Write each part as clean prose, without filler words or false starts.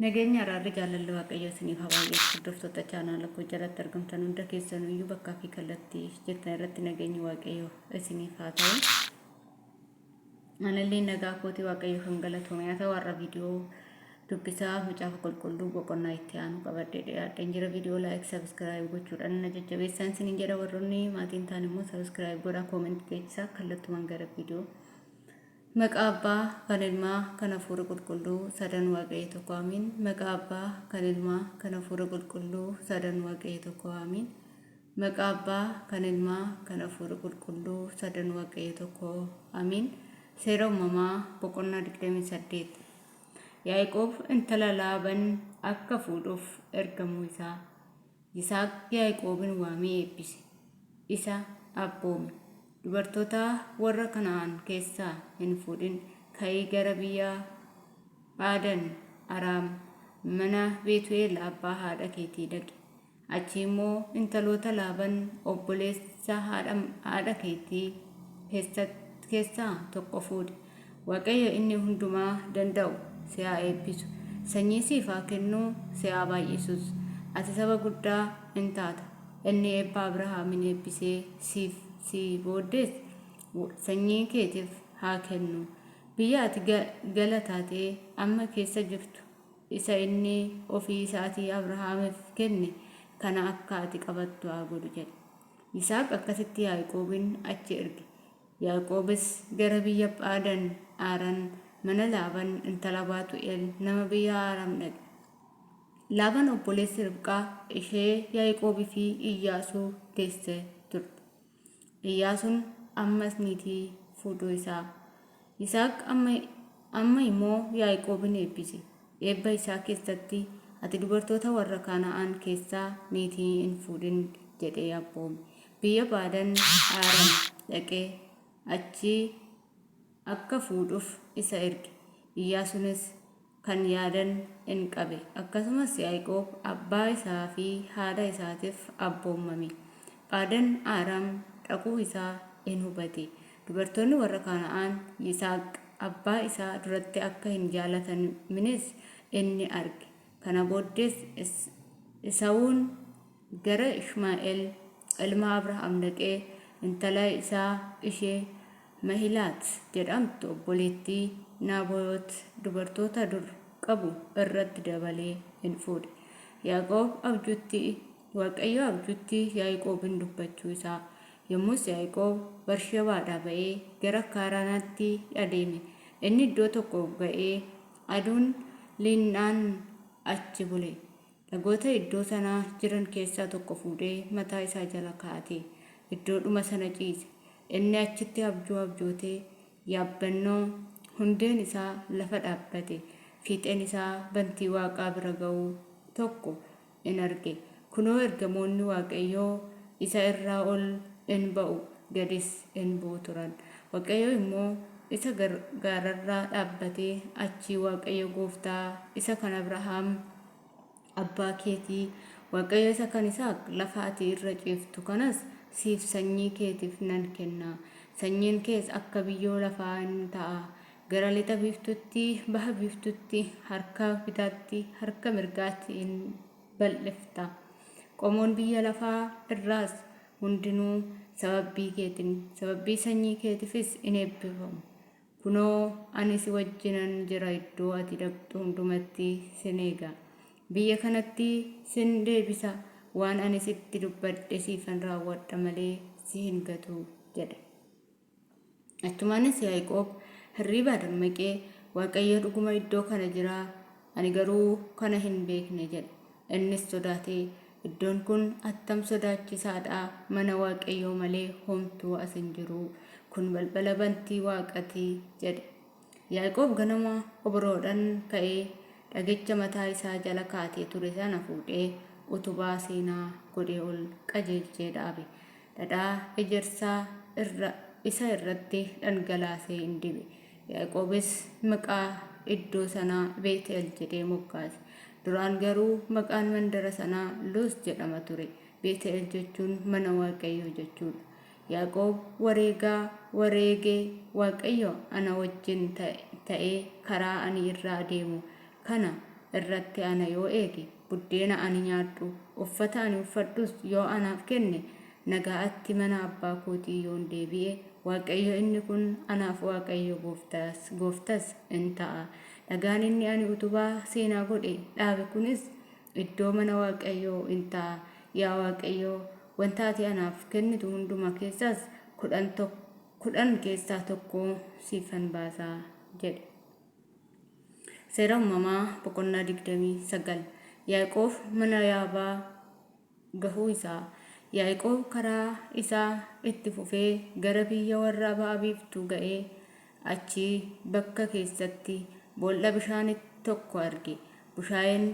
Nageenya irraa jaalalli waaqayyo isiniif haa baay'atu. Hordoftoota chaanaala koo jalatti argamtan hunda keessaniyyuu bakkaa fi kallattii jettan irratti nageenyi waaqayyo isiniif haa ta'u. Anallee nagaa kootii waaqayyo kan galatoomu haa ta'u. Har'a viidiyoo dubbisaa macaafa qulqulluu boqonnaa itti aanu qabadhee dhiyaadheen jira. Viidiyoo laayik sabiskiraayib gochuudhaan na jajjabeessaa isiniin jedha. Warroonni maatiin ta'an immoo sabiskiraayib godhaa, koomentii keessaa kallattumaan gara viidiyoo maqaa abbaa kan ilmaa kan hafuura qulqulluu sadan waaqayyo tokko amiin. Maqaa abbaa kan ilmaa kan hafuura qulqulluu sadan waaqayyo tokko amiin. Maqaa abbaa kan ilmaa kan hafuura qulqulluu sadan waaqayyo tokko amiin. Seera uumamaa boqonnaa 28. Yaaqoob intala Laaban akka fuudhuuf ergamuu isaa. Yisaaq Yaaqoobin waamee eebbise. Isa abboome. Dubartoota warra Kana'aan keessaa hin fuudhin, ka'ii gara biyya Phaadaan Araam mana Betu'eel abbaa haadha keetii dhaqi. Achi immoo intaloota Laaban obboleessa haadha keetii keessaa tokko fuudhi. Waaqayyo inni hundumaa danda'u si haa eebbisu, sanyii siif haa kennu, si haa baay'isus. Ati saba guddaa in taata. Inni eebba Abrahaamin eebbisee si booddees sanyii keetiif haa kennu. Biyya ati gala taatee amma keessa jirtu isa inni ofii isaatii Abrahaamiif kenne kana akka ati qabattu haa godhu jedhe. Yisaaq akkasitti Yaaqoobin achi erge. Yaaqoobis gara biyya Phaadaan Araam mana Laaban intala Betu'eel nama biyya Araam dhaqe. Laaban obboleessi Ribqaa ishee Yaaqoobii fi Iyyaasuu deesse turte. Iyyaasuun ammas niitii fuudhuu isaa. Yisaaq amma immoo Yaaqoobin eebbise. Eebba isaa keessatti ati dubartoota warra Kana'aan keessaa niitii hin fuudhin jedhee abboome. Biyya Phaadaan Araam dhaqee achi akka fuudhuuf isa erge. Iyyaasuunis kan yaadan in qabe. Akkasumas Yaaqoob abbaa isaa fi haadha isaatiif abboomame. Phaadaan Araam dhaquu isaa in hubate. Dubartoonni warra Kana'aan Yisaaq abbaa isaa duratti akka hin jaallatamnes inni arge. Kana booddees Esaawun gara Ishmaa'eel ilma Abrahaam dhaqee intala isaa ishee Mahilaat jedhamtu obboleettii Naaboot dubartoota dur qabu irratti dabalee in fuudhe. Waaqayyo abjuutti Yaaqoobin dubbachuu isaa. Yommus Yaaqoob Bershebaadhaa ba'ee gara Kaaraanaatti adeeme. Inni iddoo tokko ga'ee aduun linnaan achi bule. Dhagoota iddoo sanaa jiran keessaa tokko fuudhee mataa isaa jala kaa'ate. Iddoodhuma sana ciise. Inni achitti abjuu abjootee yaabbannoo hundeen isaa lafa dhaabbate. Fiixeen isaa bantii Waaqaa bira ga'u tokko in arge. Kunoo ergamoonni Waaqayyoo isa irraa ol in ba'u gadis in bu'u turan. Waaqayyo immoo isa gaararraa dhaabbatee achii Waaqayyo gooftaa isa kan Abrahaam abbaa keetii, Waaqayyo isa kan Yisaaq lafa ati irra ciiftu kanas siif sanyii keetiif nan kenna. Sanyiin kees akka biyyoo lafaa in ta'a. Gara lixa biiftuutti, baha biiftuutti, harka bitaatti, harka mirgaatti in bal'ifta. Qomoon biyya lafaa irraas hundinuu sababii keetiin, sababii sanyii keetiifis in eebbifamu. Kunoo ani si wajjinan jira, iddoo ati dhaqxu hundumatti sin eega. Biyya kanatti sin deebisa. Waan ani sitti dubbadhe siifan raawwadha malee si hin gatu jedhe. Achumaanis Yaaqoob hirribaa dammaqee Waaqayyo dhuguma iddoo kana jira, ani garuu kana hin beekne jedhe. Innis sodaatee iddoon kun attam sodaachisaadha, mana Waaqayyoo malee homtuu as hin jiru, kun balbala bantii Waaqaati jedhe. Yaaqoob ganama oboroodhaan ka'ee dhagicha mataa isaa jala kaatee ture sana fuudhee utubaa seenaa godhee ol qajeelchee dhaabe. Dhadhaa ejersaa isa irratti dhangalaasee in dibe. Yaaqoobis maqaa iddoo sanaa Beet'eel jedhee moggaase. Duraan garuu maqaan mandara sanaa Luuz jedhama ture. Beet'eel jechuun mana Waaqayyoo jechuudha. Yaaqoob wareegee Waaqayyo ana wajjin ta'ee karaa ani irra adeemu kana irratti ana yoo eege buddeena ani nyaadhu uffata ani uffadhus yoo anaaf kenne nagaatti mana abbaa kootii yoon deebi'e waaqayyo inni kun anaaf waaqayyo gooftas in ta'a. Dhagaan inni ani utubaa seenaa godhe dhaabe kunis iddoo mana waaqayyoo in ta'a. Yaa waaqayyo wanta ati anaaf kennitu hunduma keessaas 10 keessaa tokko siifan baasaa jedhe. Seera uumamaa boqonnaa 29. Yaaqoob mana yaabaa gahuu isaa. Yaaqoob karaa isaa itti fufee gara biyya warra ba'a biiftuu ga'ee achi bakka keessatti boolla bishaan tokko arge. Bushaayeen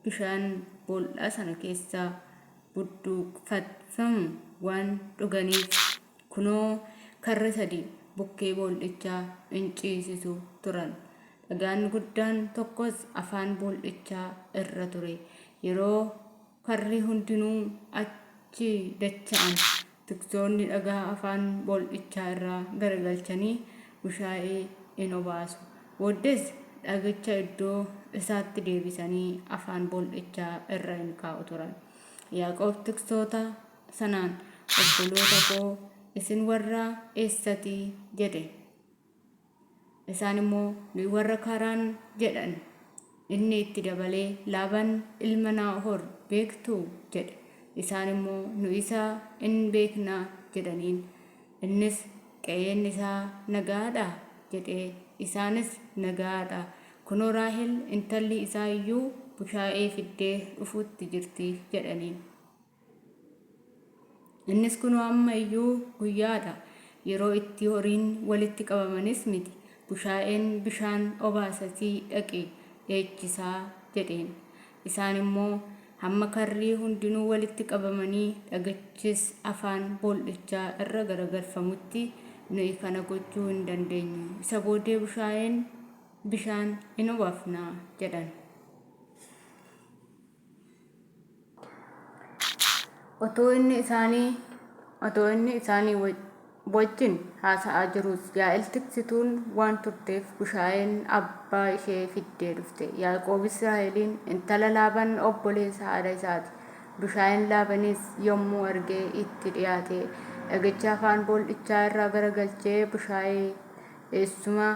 bishaan boolla sana keessaa budduuqfamu waan dhuganiif kunoo karri 3 bukkee boollichaa ciisisu turan. Dhagaan guddaan tokkos afaan boollichaa irra ture. Yeroo karri hundinuu achi dacha'an tiksoonni dhagaa afaan boollichaa irraa garagalchanii bushaayee in obaasu. Booddees dhagicha iddoo isaatti deebisanii afaan boollichaa irra in kaa'u turan. Yaaqoob tiksoota sanaan obboloota koo isin warra eessatii jedhe. Isaan immoo nu warra Kaaraan jedhan. Inni itti dabalee Laabaan ilma Naahor beektuu jedhe. Isaan immoo nu isa in beeknaa jedhaniin. Innis qe'een isaa nagaadha jedhee isaanis nagaadha. Kunoo Raahel intalli isaa iyyuu bushaayee fiddee dhufuutti jirti jedhaniin. Innis kunoo amma iyyuu guyyaadha. Yeroo itti horiin walitti qabamanis miti. Bushaayeen bishaan obaasatii dhaqe dheechisaa jedheen. Isaan immoo hamma karrii hundinuu walitti qabamanii dhagachis afaan boollichaa irra garagalfamutti nuyi kana gochuu hin dandeenyu. Isa booddee bushaayeen bishaan in obaafnaa jedhan. Otoo inni isaanii wajjin haasa'aa jirus Yaa'eel tiksituun waan turteef bushaayeen abbaa ishee fiddee dhufte. Yaaqoobis Raaheliin intala Laabaan obboleessa haadha isaati. Bushaayeen Laabanis yommuu argee itti dhiyaate dhagicha afaan boollichaa irraa garagalchee bushaayee eessuma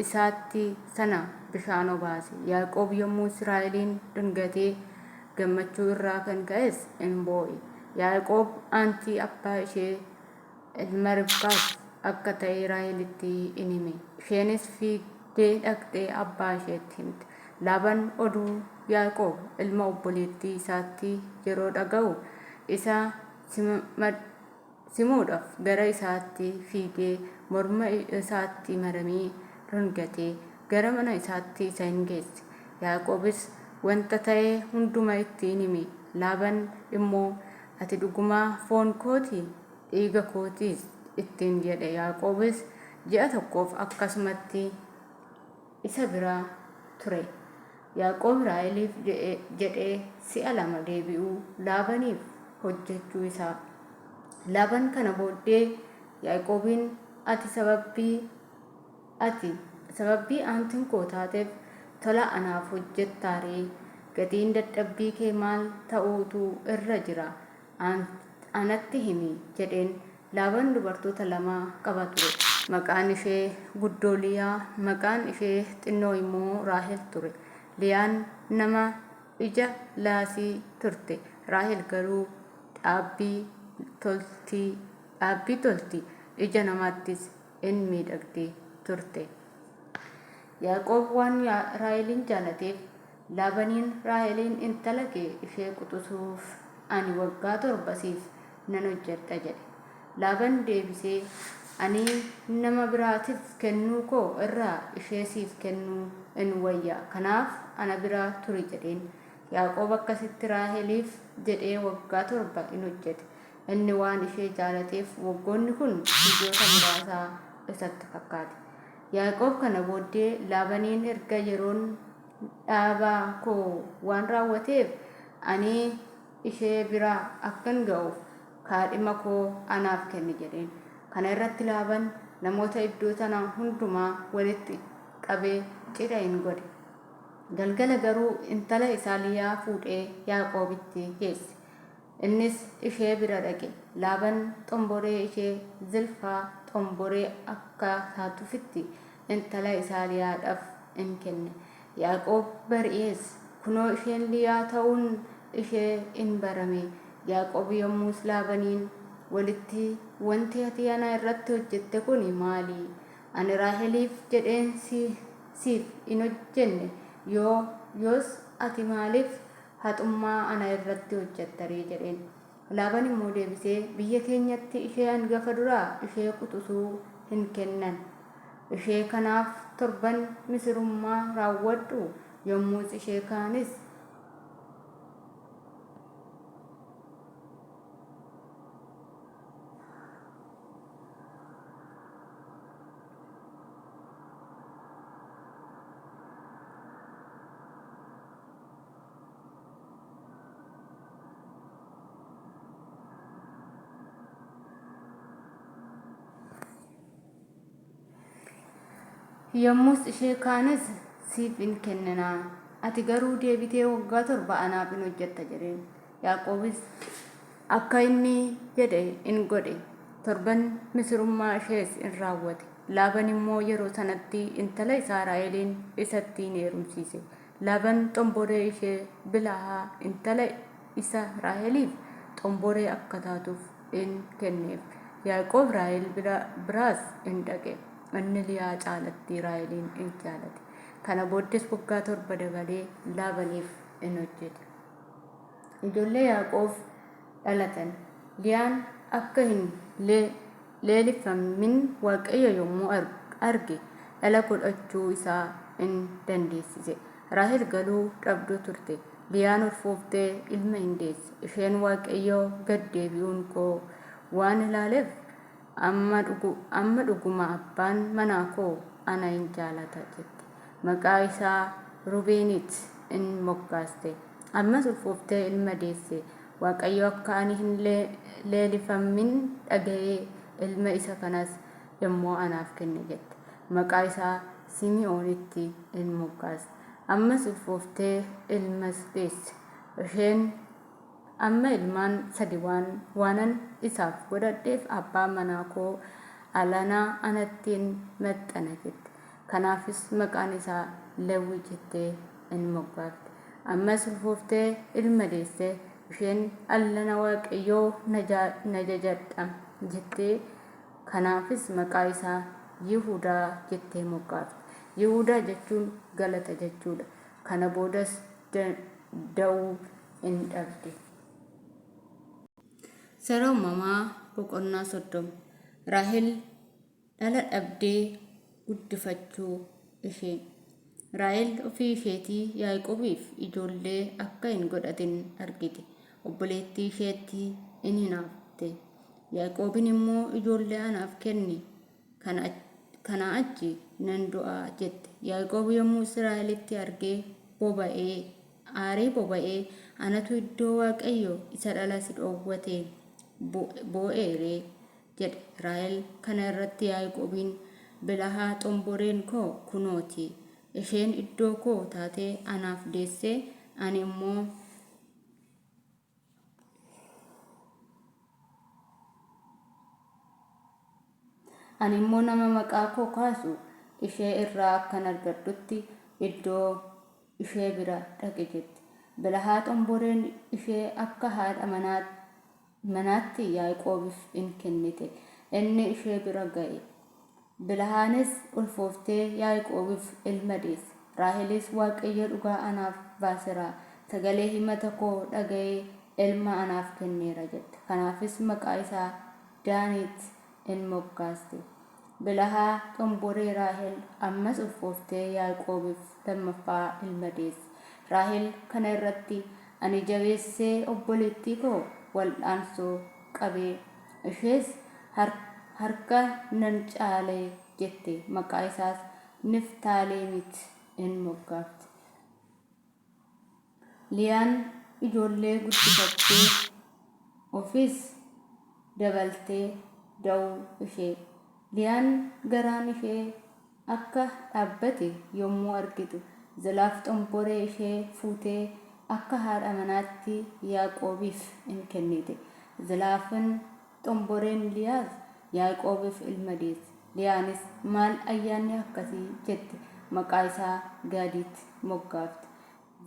isaatti sana bishaan obaase. Yaaqoob yommuu Raaheliin dhungatee gammachuu irraa kan ka'es in boo'e. Yaaqoob aantii abbaa ishee ilma Ribqaas akka ta'e Raahelitti in hime. Isheenis fiigdee dhaqxee abbaa isheetti himte. Laabaan oduu Yaaqoob ilma obboleettii isaatti yeroo dhaga'u isa simuudhaaf gara isaatti fiigee morma isaatti maramee dhungatee gara mana isaatti isa in geesse. Yaaqoobis wanta ta'e hunduma itti in hime. Laabaan immoo ati dhugumaa foon kootii dhiiga kootiis ittiin jedhe. Yaaqoobis ji'a tokkoof akkasumatti isa bira ture. Yaaqoob Raaheliif jedhee si'a 2 deebi'uu Laabaaniif hojjechuu isaa. Laabaan kana booddee Yaaqoobiin ati sababii aantiin koo taateef tola anaaf hojjettaaree gatiin dadhabbii kee maal ta'uutu irra jira anatti himi jedheen. Laabaan dubartoota 2 qaba ture. Maqaan ishee guddoo Liyaa, maqaan ishee xinnoo immoo Raahel ture. Liyaan nama ija laasii turte. Raahel garuu dhaabbii tolti. Ija namaattis in miidhagdee turte. Yaaqoob waan Raaheliin jaalateef Laabaaniin Raaheliin intala kee ishee quxisuuf ani waggaa 7 siif nan hojjedha jedhe. Laabaan deebisee ani nama biraatiif kennuu koo irraa ishee siif kennuu in wayya. Kanaaf ana bira turi jedheen. Yaaqoob akkasitti Raaheliif jedhee waggaa 7 in hojjete. Inni waan ishee jaalateef waggoonni kun guyyoota muraasaa isatti fakkaate. Yaaqoob kana booddee Laabaaniin erga yeroon dhaabaa koo waan raawwateef ani ishee bira akkan ga'uuf kaadhima koo anaaf kenni jedheen. Kana irratti Laabaan namoota iddoo sana hundumaa walitti qabee cidha in godhe. Galgala garuu intala isaa Liyaa fuudhee Yaaqoobitti geesse. Innis ishee bira dhaqe. Laabaan xomboree ishee Zilfaa xomboree akka taatufitti intala isaa Liyaadhaaf in kenne. Yaaqoob bari'ees kunoo isheen Liyaa ta'uun ishee in barame. Yaaqoob yommus Laabaaniin walitti wanti ati ana irratti hojjette kun maali? Ani Raaheliif jedheen siif in hojjenne yoos ati maaliif haxummaa ana irratti hojjettare jedheen. Laabaan immoo deebisee biyya keenyatti ishee hangafa duraa ishee quxisuu hin kennan. Ishee kanaaf 7 misirummaa raawwadhu yommus ishee kaanis ishee kaanis siif in kennina. Ati garuu deebitee waggaa 7 anaaf in hojjetta jedheen. Yaaqoobis akka inni jedhe in godhe. 7 misirummaa ishees in raawwate. Laabaan immoo yeroo sanatti intala isaa Raaheliin isatti in heerumsiise. Laabaan xomboree ishee Bilhaa intala isa Raaheliif xomboree akka taatuuf in kenneef. Yaaqoob Raahel biraas in dhaqe. Inni Liyaa caalatti Raaheliin in jaalate. Kana booddees waggaa 7 dabalee Laabaaniif in hojjete. Ijoollee Yaaqoob dhalatan. Liyaan akka hin leelifamin Waaqayyo yommuu arge dhala godhachuu isaa in dandeessise. Raahel galuu dhabdu turte. Liyaan ulfooftee ilma hin deesse. Isheen Waaqayyo gad deebi'uun koo waan ilaaleef amma dhuguma abbaan manaa koo ana in jaalata jette. Maqaa isaa Ruubeenitti in moggaaste. Ammas ulfooftee ilma deesse. Waaqayyo akka ani hin leelifamin dhaga'ee ilma isa kanas immoo anaaf kenne jette. Maqaa isaa Simi'oonitti in moggaaste. Ammas ulfooftee ilmas deesse. Isheen amma ilmaan 3 waanan isaaf godhadheef abbaan manaa koo alanaa anatti in maxxana jette. Kanaafis maqaan isaa Lewwii jettee in moggaafte. Ammas ulfooftee ilma deesse. Isheen allana Waaqayyoo na jajadha jettee. Kanaafis maqaa isaa Yihuudaa jettee moggaafte. Yihuudaa jechuun galata jechuudha. Kana boodas da'uu in dhabde. Seera uumamaa boqonnaa 30. Raahel dhala dhabdee guddifachuu ishee. Raahel ofii isheetii Yaaqoobiif ijoollee akka hin godhatin argite. Obboleettii isheetti in hinaafte. Yaaqoobiin immoo ijoollee anaaf kenni. Kana achi nan du'a jette. Yaaqoob yommuu Israa'elitti argee aarii boba'ee anatu iddoo Waaqayyo isa dhala si dhoowwate boo'eeree jedhe. Raahel kana irratti Yaaqoobiin Bilhaa xomboreen koo kunooti. Isheen iddoo koo taatee anaaf deesse. Ani immoo nama maqaa koo kaasu ishee irraa akkan argadhutti iddoo ishee bira dhaqe jette. Bilhaa xomboreen ishee akka haadha manaatti Yaaqoobiif in kennite. Inni ishee bira ga'e. Bilhaanis ulfooftee Yaaqoobiif ilma deesse. Raahelis Waaqayyo dhugaa anaaf baaseera. Sagalee himata koo dhaga'ee ilma anaaf kenneera jette. Kanaafis maqaa isaa Daaniit in moggaaste. Bilhaa xomboree Raahel ammas ulfooftee Yaaqoobiif lammaffaa ilma deesse. Raahel kana irratti ani jabeessee obboleettii koo wal'aansoo qabee ishees harka nan caalee jette. Maqaa isaas Niftaalemitti in moggaafte. Liyaan ijoollee guddifattee ofiis dabaltee da'uu ishee. Liyaan garaan ishee akka dhaabbate yommuu argitu Zalaaf xomboree ishee fuutee akka haadha manaatti Yaaqoobiif in kennite. Zalaafin xomboreen Liyaas Yaaqoobiif ilma deesse. Liyaanis maal ayyaanni akkasii jette maqaa isaa Gaadiitti moggaafte.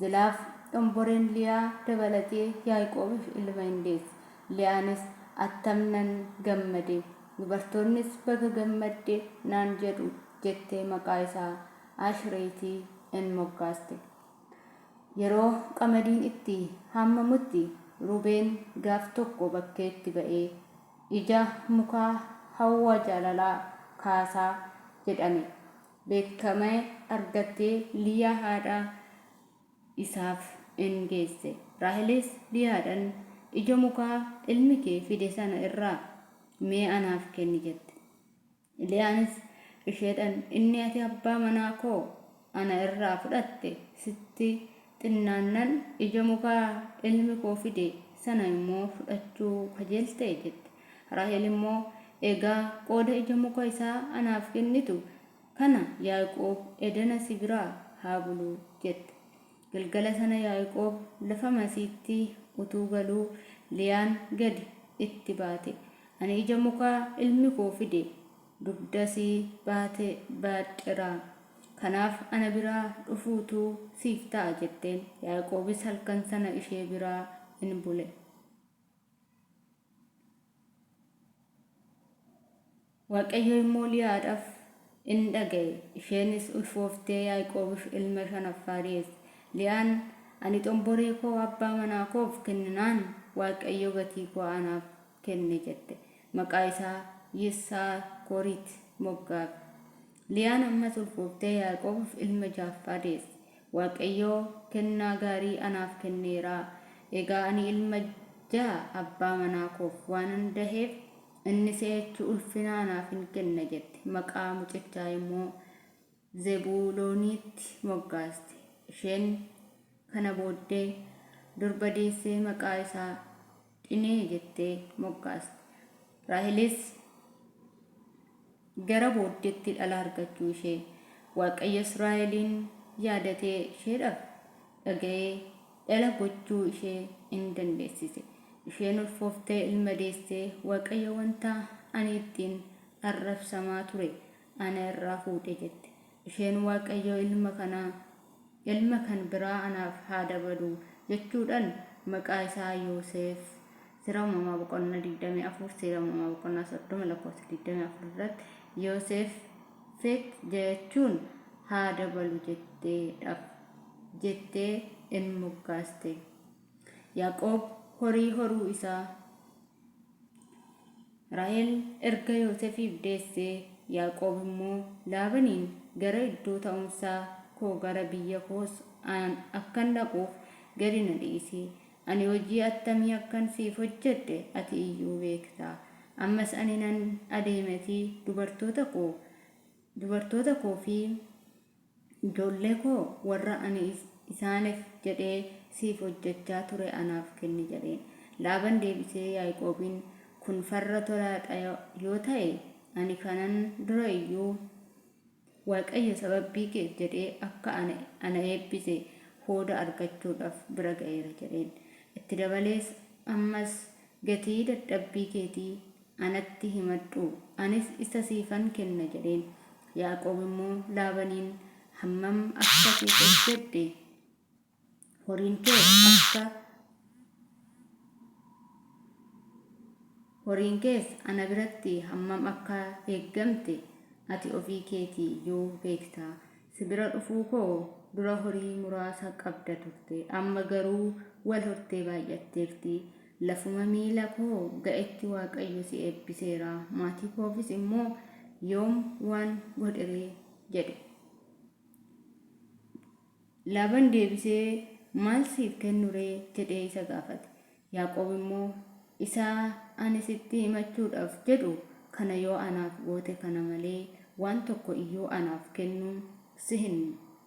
Zalaaf xomboreen Liyaa dabalatee Yaaqoobiif ilma hin deesse. Liyaanis attam nan gammade, dubartoonnis baga gammadde naan jedhu jettee maqaa isaa Ashreetii in moggaaste. Yeroo qamadiin itti haammamutti Rubeen gaaf tokko bakkeetti ba'ee ija mukaa hawwa jaalalaa kaasaa jedhame beekamee argattee Liyaa haadha isaaf in geesse. Raahelis Liyaadhaan ija mukaa ilmi kee fide sana irraa mee anaaf kenni jette. Liyaanis isheedhaan inni ati abbaa manaa koo ana irraa fudhatte sitti xinnaannan ija mukaa ilmi koo fide sana immoo fudhachuu kajeelte jette. Raahel immoo egaa qooda ija muka isaa anaaf kennitu kana Yaaqoob edana si biraa haa bulu jette. Galgala sana Yaaqoob lafa masiitti utuu galuu Liyaan gadi itti baate. Ani ija mukaa ilmi koo fide dugdasii baadheeraa. Kanaaf ana biraa dhufuutu siif ta'a jetteen. Yaaqoobis halkan sana ishee biraa in bule. Waaqayyo immoo Liyaadhaaf in dhaga'e. Isheenis ulfooftee Yaaqoobiif ilma shanaffaa deesse. Liyaan ani xomboree koo abbaa manaa koof kenninaan Waaqayyo gatii koo anaaf kenne jette. Maqaa isaa Yisaakoritti moggaafte. Liyaan ammas ulfooftee Yaaqoobiif ilma jahaffaa deesse. Waaqayyo kennaa gaarii anaaf kenneera. Egaa ani ilma jaha abbaa manaa koof waanan daheef inni se'achi ulfina anaaf hin kenna jette. Maqaa mucichaa immoo Zebuuloonitti moggaaste. Isheen kana booddee durba deessee maqaa isaa Xinee jettee moggaaste. Raahelis gara booddeetti dhala argachuu ishee Waaqayyo Israa'eliin yaadatee isheedhaaf dhaga'ee dhala gochuu ishee in dandeessise. Isheen ulfooftee ilma deessee Waaqayyo wanta ani ittiin arrabsamaa ture ana irraa fuudhe jette. Isheen Waaqayyo ilma kan biraa anaaf haa dabalu jechuudhaan maqaa isaa Yoosef Seera uumamaa boqonnaa 24 seera uumamaa boqonnaa 30 lakkoofsa 24 irratti Yoosef fet jechuun haa dabalu jettee in moggaaste. Yaaqoob horii horuu isaa. Raahel erga Yoosefiif deessee Yaaqoob immoo Laabaniin gara iddoo ta'umsaa koo gara biyya koos akkan dhaquuf gadi na dhiisi. Ani hojii attamii akkan siif hojjedhe ati iyyuu beekta. Ammas ani nan adeemetii dubartoota koo fi ijoollee koo warra ani isaaniif jedhee siif hojjechaa ture anaaf kenni jedheen. Laabaan deebisee Yaaqoobiin kun farra tolaadha yoo ta'e ani kanan dura iyyuu Waaqayyo sababii keef jedhee akka ana eebbise hooda argachuudhaaf bira ga'eera jedheen. Itti dabalees ammas gatii dadhabbii keetii anatti himadhu anis isa siifan kenna jedheen. Yaaqoob immoo Laabaniin hammam akka siif hojjedhe horiin kees ana biratti hammam akka eeggamte ati ofii keetii iyyuu beekta. Si bira dhufuu koo dura horii muraasa qabda turte. Amma garuu wal hortee baay'atteerti. Lafuma miila koo ga'etti Waaqayyo si eebbiseera. Maatii koofis immoo yoom waan godheree jedhe. Laabaan deebisee maal siif kennuree jedhee isa gaafate. Yaaqoob immoo isaa ani sitti himachuudhaaf jedhu kana yoo anaaf goote kana malee waan tokko iyyuu anaaf kennuun si hin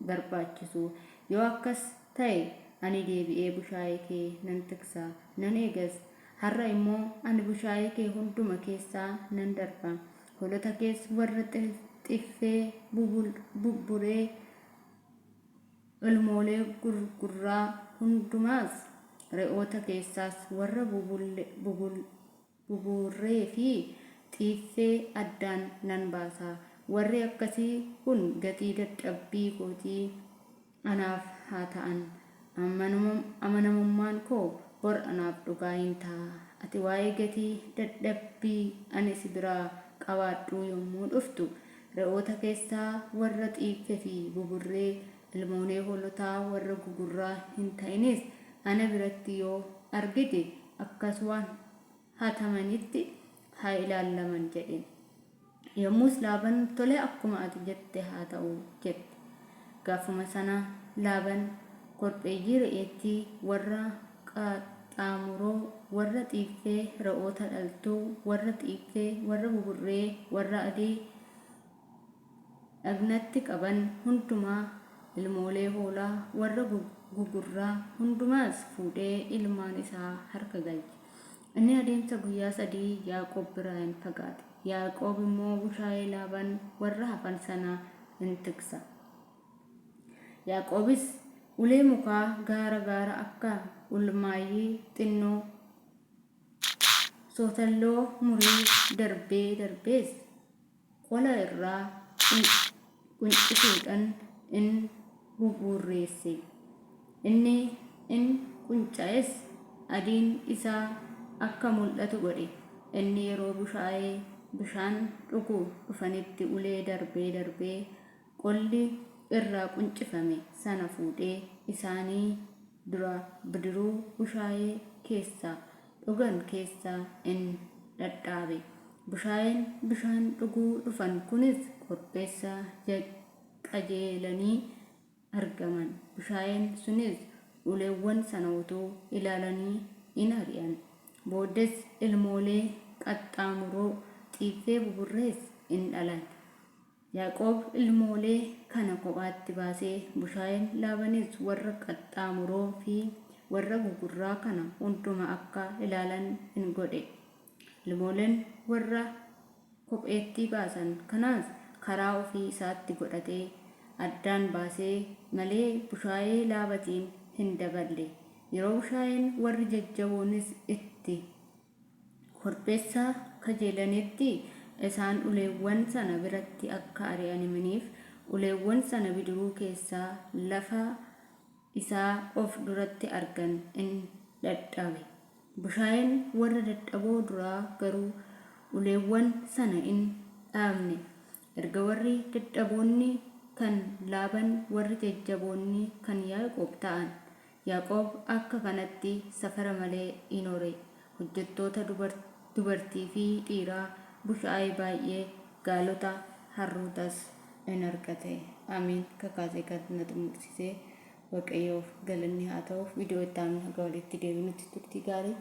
barbaachisu. Yoo akkas ta'e ani deebi'ee bushaayee kee nan tiksa nan eegas. Har'a immoo ani bushaayee kee hunduma keessaa nan darba. Hoolota kees warra xiffee bubburee ilmoolee gurgurraa hundumaas re'oota keessaas warra buburree fi xiiffee addaan nan baasa. Warri akkasii kun gatii dadhabbii kootii anaaf haa ta'an. Amanamummaan koo bor anaaf dhugaa hin ta'a. Ati waa'ee gatii dadhabbii ani si biraa qabaadhu yommuu dhuftu re'oota keessaa warra xiiffee fi buburree ilmoolee hoolotaa warra gugurraa hin ta'inis ana biratti yoo argite akkas waan hatamanitti haa ilaalaman jedhe. Yommus Laabaan tole akkuma ati jette haa ta'u jedhe. Gaafuma sana Laabaan korbeeyyii re'eettii warra qaxxaamuroo warra xiiffee re'oota dhaltuu warra xiiffee warra buburree warra adii dhagnatti qaban hundumaa ilmoolee hoolaa warra gugurraa hundumaas fuudhee ilmaan isaa harka galche. Inni adeemsa guyyaa 3 Yaaqoob biraa hin fagaate. Yaaqoob immoo bushaayee Laabaan warra hafan sana in tiksa. Yaaqoobis ulee mukaa gaara akka ulmaayyii xinnoo sootalloo murii darbees qola irraa quncisuudhaan in buburreesse. Inni in qunca'es adiin isaa akka mul'atu godhe. Inni yeroo bushaayee bishaan dhuguu dhufanitti ulee darbee qolli irraa quncifame sana fuudhee isaanii dura bidiruu bushaayee keessaa dhugan keessaa in dhadhaabe. Bushaayeen bishaan dhuguu dhufan kunis korbeessa qajeelanii argaman. Bushaayeen sunis uleewwan sana utuu ilaalanii in ari'an. Booddees ilmoolee qaxxaamuroo xiiffee buburrees in dhalan. Yaaqoob ilmoolee kana kophaatti baasee bushaayeen Laabaanis warra qaxxaamuroo fi warra gugurraa kana hunduma akka ilaalan in godhe. Ilmooleen warra kopheetti baasan kanaas karaa ofii isaatti godhatee addaan baasee malee bushaayee Laabaatiin hin daballe. Yeroo bushaayeen warri jajjaboonis itti korbeessa kajeelanitti isaan uleewwan sana biratti akka ari'amaniif uleewwan sana bidiruu keessaa lafa isaa of duratti argan in dhadhabe. Bushaayeen warra dadhaboo duraa garuu uleewwan sana in dhaabne. Erga warri dadhaboonni kan Laabaan warri jajjaboonni kan Yaaqoob ta'an. Yaaqoob akka kanatti safara malee in hore. Hojjettoota dubartii fi dhiiraa bushaayee baay'ee gaalota harrootas in argate. Amiin. Kakaasee kan na xumursisee Waaqayyoof galanni haa ta'uuf. Viidiyoo itti aanu haga walitti deebinutti turtii gaarii.